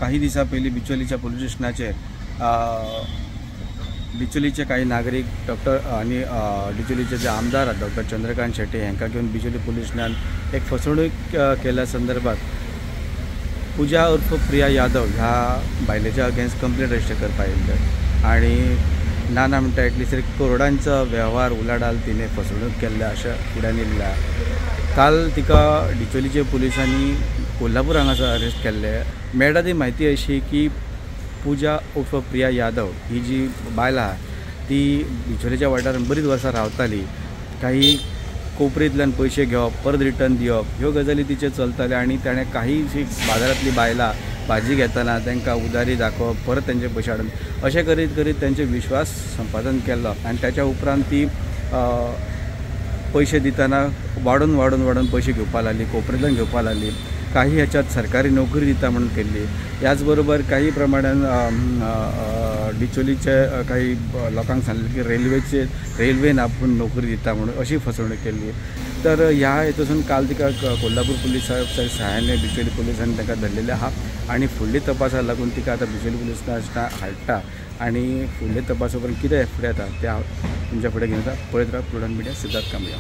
काही दिवसा पयलीं बिचोलीच्या पोलीस स्टेशनाचेर बिचोलीचे काही नागरिक डॉक्टर आणि बिचोलीचे जे आमदार डॉक्टर चंद्रकांत शेट्टी हांकां घेवन बिचोली पोलीस स्टेशनान एक फसवणूक केल्या संदर्भात पूजा उर्फ प्रिया यादव ह्या बायलेच्या अगेन्स्ट कंप्लेंट रजिस्टर करपाक येयल्ले आणि नाना म्हणटा एटलिस्ट करोडांचो व्यवहार उलाढाल तिने फसवणूक केल्ल्या अशें फुड्यान येयल्ल्या. काल तिका डिचोलीचे पुलिसांनी कोल्हापूर हांगासर अरेस्ट केल्ले. मेळटा ती म्हायती अशी की पूजा उर्फ प्रिया यादव ही जी बायल आहा ती बिचोलीच्या वाठारांत बरीच वर्सां रावताली. काही कोपरींतल्यान पयशे घेवप परत रिटर्न दिवप ह्यो गजाली तिचे चलताले आणि ताणें काही बाजारांतली बायलां भाजी घेतना तांकां उदारी दाखोवप परत तांचे पयशे हाडून अशें करीत करीत तांचे विश्वास संपादन केलो आनी ताच्या उपरांत ती पयशे दितना वाडून वाडून वाडून पयशे घेवपाक लागली, कोपरींतल्यान घेवपाक लागली. काही ह्याच्यात सरकारी नोकरी दिता म्हणून केल्ली. ह्याच बरोबर काही प्रमाणान डिचोलीचे काही लोकांक सांगलें की रेल्वेन आपूण नोकरी दिता म्हणून अशी फसवणूक केल्ली. तर ह्या हेतून काल तिका कोल्हापूर पुलिसाच्या सहाय्याने बिचोली पुलिसांनी ताका धरलेले आहा आणि फुडली तपासा लागून तिका आतां बिचोली पुलीस स्टेशनार हाडटा आणि फुडले तपासा उपरांत कितें फुडें येता तें हांव तुमच्या फुडें घेवन येता. पळयत राव प्रुडंट मिडिया. सिद्धार्थ कांबळे.